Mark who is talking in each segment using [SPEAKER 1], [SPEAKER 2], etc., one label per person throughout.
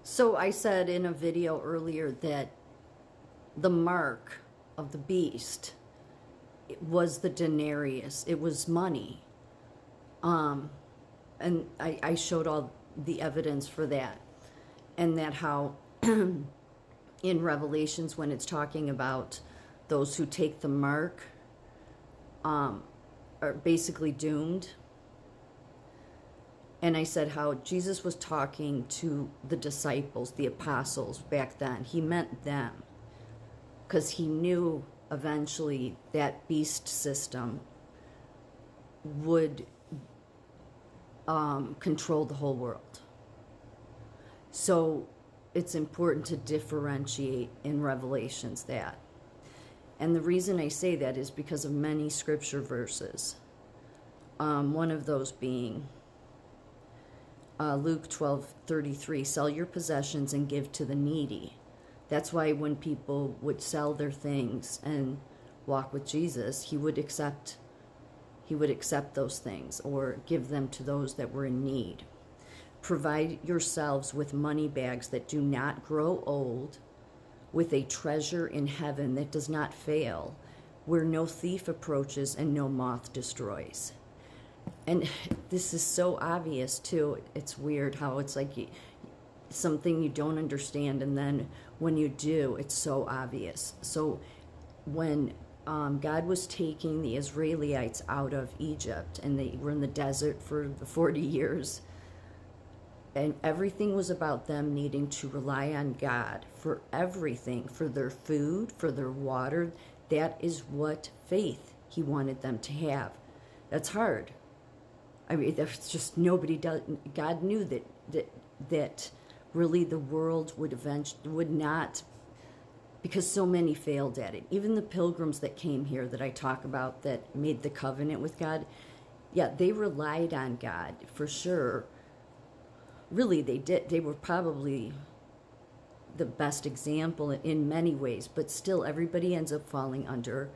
[SPEAKER 1] So I said in a video earlier that the mark of the beast was the denarius. It was money. And I showed all the evidence for that. And that how in Revelations, when it's talking about those who take the mark, are basically doomed. And I said how Jesus was talking to the disciples, the apostles back then. He meant them because he knew eventually that beast system would control the whole world. So it's important to differentiate in Revelations that. And the reason I say that is because of many scripture verses. One of those being Luke 12:33, sell your possessions and give to the needy. That's why when people would sell their things and walk with Jesus, he would accept those things or give them to those that were in need. Provide yourselves with money bags that do not grow old, with a treasure in heaven that does not fail, where no thief approaches and no moth destroys. And this is so obvious too. It's weird how it's like something you don't understand, and then when you do, it's so obvious. So when God was taking the Israelites out of Egypt, and they were in the desert for the 40 years, and everything was about them needing to rely on God for everything, for their food, for their water. That is what faith he wanted them to have. That's hard. I mean, there's just nobody does. God knew that really the world would not, because so many failed at it. Even the pilgrims that came here that I talk about that made the covenant with God, yeah, they relied on God for sure. Really, they did. They were probably the best example in many ways, but still everybody ends up falling under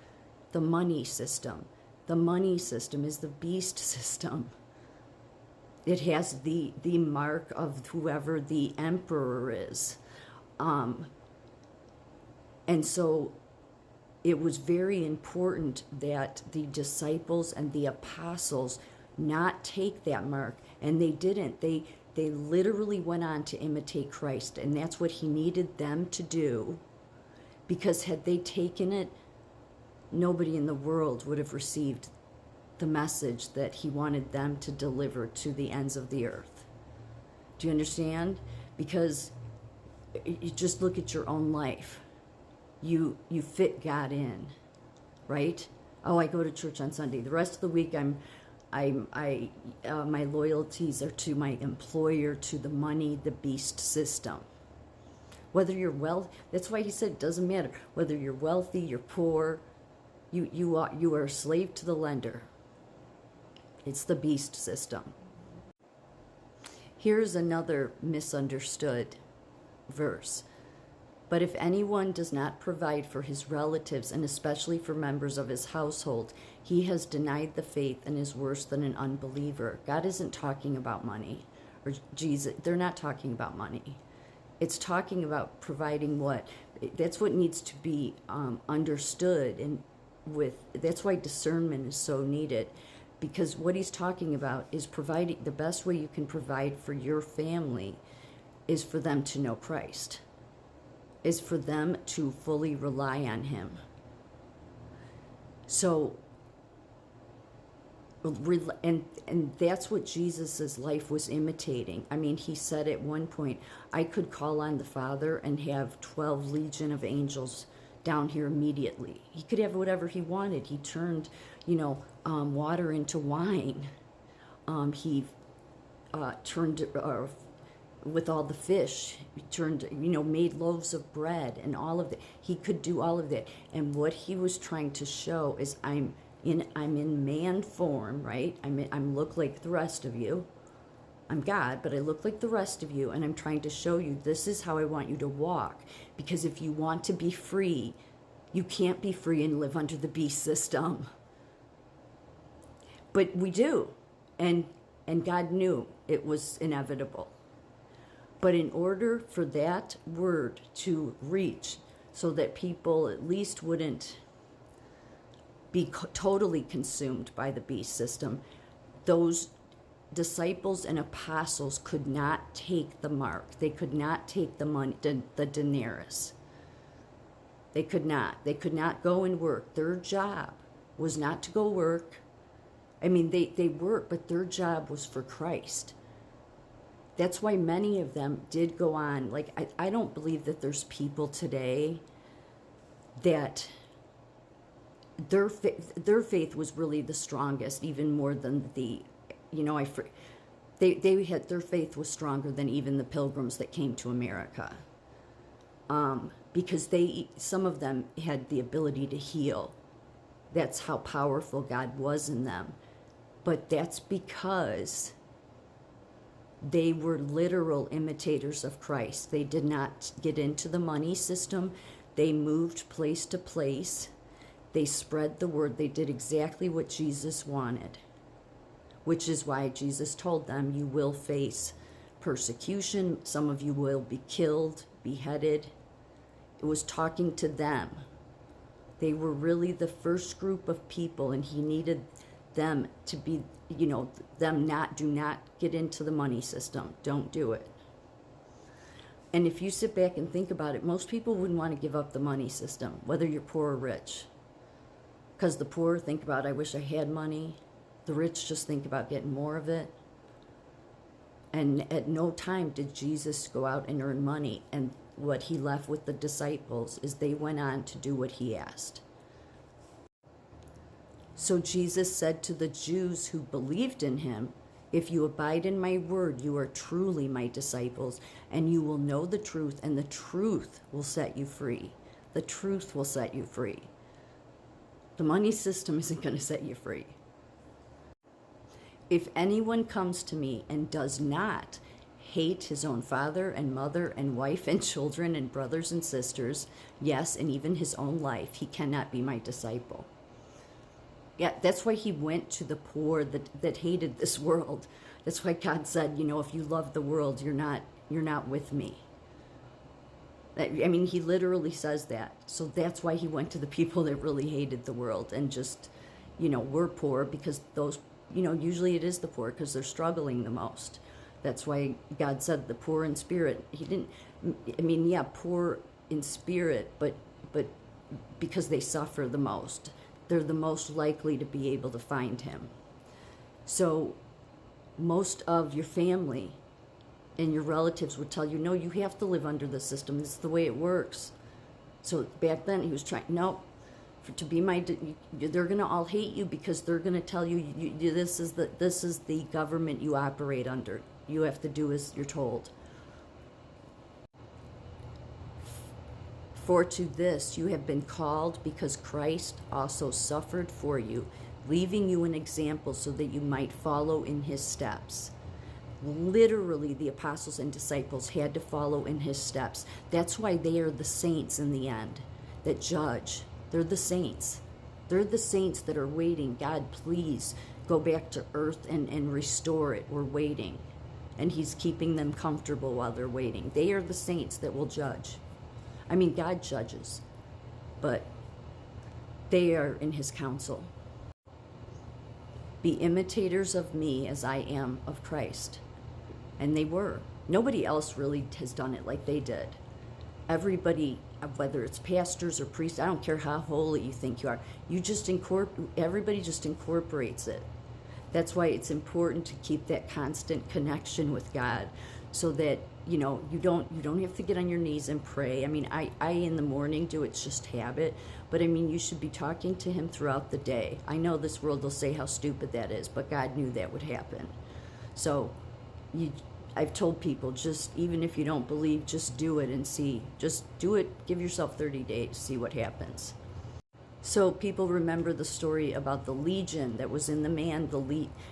[SPEAKER 1] the money system. The money system is the beast system. It has the mark of whoever the emperor is. And so it was very important that the disciples and the apostles not take that mark. And they didn't. They literally went on to imitate Christ. And that's what he needed them to do. Because had they taken it, nobody in the world would have received the message that he wanted them to deliver to the ends of the earth. Do you understand? Because you just look at your own life. You fit God in, right? Oh, I go to church on Sunday. The rest of the week, my loyalties are to my employer, to the money, the beast system. Whether you're that's why he said it doesn't matter whether you're wealthy, you're poor. You are a slave to the lender. It's the beast system. Here's another misunderstood verse. But if anyone does not provide for his relatives, and especially for members of his household, he has denied the faith and is worse than an unbeliever. God isn't talking about money, or Jesus. They're not talking about money. It's talking about providing what? That's what needs to be understood, and that's why discernment is so needed. Because what he's talking about is providing, the best way you can provide for your family is for them to know Christ, is for them to fully rely on him. So, and that's what Jesus's life was imitating. I mean, he said at one point, I could call on the Father and have 12 legion of angels down here immediately. He could have whatever he wanted. He turned, water into wine. He turned, with all the fish, he turned, made loaves of bread and all of that. He could do all of that. And what he was trying to show is I'm in man form, right? I'm look like the rest of you. I'm God, but I look like the rest of you, and I'm trying to show you this is how I want you to walk. Because if you want to be free, you can't be free and live under the beast system. But we do. And God knew it was inevitable. But in order for that word to reach, so that people at least wouldn't be totally consumed by the beast system, those disciples and apostles could not take the mark. They could not take the money, the denarius. They could not. They could not go and work. Their job was not to go work. I mean, they worked, but their job was for Christ. That's why many of them did go on. Like, I don't believe that there's people today that their faith was really the strongest, even more than the, they had, their faith was stronger than even the pilgrims that came to America. Because some of them had the ability to heal. That's how powerful God was in them. But that's because they were literal imitators of Christ. They did not get into the money system. They moved place to place. They spread the word. They did exactly what Jesus wanted, which is why Jesus told them, you will face persecution. Some of you will be killed, beheaded. It was talking to them. They were really the first group of people, and he needed them to be, do not get into the money system. Don't do it. And if you sit back and think about it, most people wouldn't want to give up the money system, whether you're poor or rich. Because the poor think about, I wish I had money. The rich just think about getting more of it. And at no time did Jesus go out and earn money. And what he left with the disciples is they went on to do what he asked. So Jesus said to the Jews who believed in him, if you abide in my word, you are truly my disciples, and you will know the truth, and the truth will set you free. The truth will set you free. The money system isn't going to set you free. If anyone comes to me and does not hate his own father and mother and wife and children and brothers and sisters, yes, and even his own life, he cannot be my disciple. Yeah, that's why he went to the poor that hated this world. That's why God said, if you love the world, you're not with me. I mean, he literally says that. So that's why he went to the people that really hated the world and just, were poor, because those, usually it is the poor because they're struggling the most. That's why God said the poor in spirit. He didn't, poor in spirit, but because they suffer the most. They're the most likely to be able to find him. So most of your family and your relatives would tell you, no, you have to live under the system. This is the way it works. So back then he was trying, to be they're going to all hate you because they're going to tell you, this is the government you operate under. You have to do as you're told. For to this you have been called, because Christ also suffered for you, leaving you an example so that you might follow in his steps. Literally, the apostles and disciples had to follow in his steps. That's why they are the saints in the end that judge. They're the saints. They're the saints that are waiting. God, please go back to earth and restore it. We're waiting. And he's keeping them comfortable while they're waiting. They are the saints that will judge. I mean, God judges, but they are in his counsel. Be imitators of me as I am of Christ. And they were. Nobody else really has done it like they did. Everybody, whether it's pastors or priests, I don't care how holy you think you are, everybody just incorporates it. That's why it's important to keep that constant connection with God, so that you don't have to get on your knees and pray. I mean, I in the morning do, it's just habit, but I mean, you should be talking to him throughout the day. I know this world will say how stupid that is, but God knew that would happen. So I've told people, just even if you don't believe, just do it and see. Just do it. Give yourself 30 days, see what happens. So people remember the story about the legion that was in the man.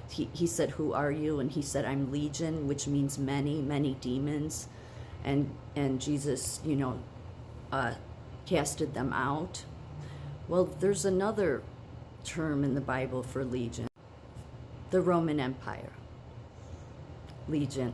[SPEAKER 1] He said, who are you? And he said, I'm legion, which means many, many demons. And Jesus, casted them out. Well, there's another term in the Bible for legion. The Roman Empire. Legion.